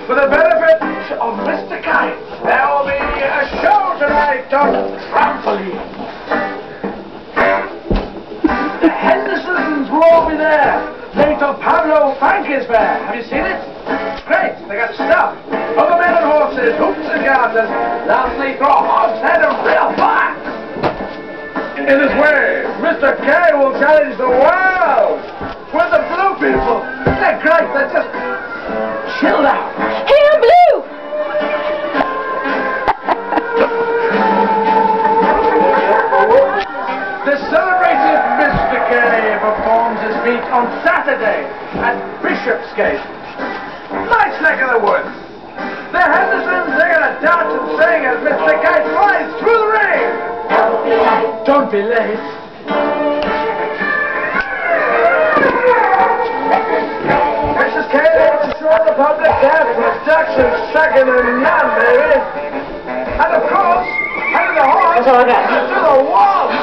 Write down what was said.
For the benefit of Mr. Kite, there will be a show tonight on trampoline. The Hendersons will all be there. Later, Pablo Frank is there. Have you seen it? Great, they got stuff. Other men and horses, hoops and garters. Lastly, throw a hogshead of real fire. In this way, Mr. K will challenge the world with the blue people. They're great, they're just chilled out. Hey, I'm blue! The celebrated Mr. K performs his feat on Saturday at Bishopsgate. Nice neck of the woods. The Hendersons, they're gonna dance and sing as Mr. K flies through the ring. Don't be late. Mrs. K to show the public that production second to none, baby. And of course, head of the horse That's all I got. to the wall.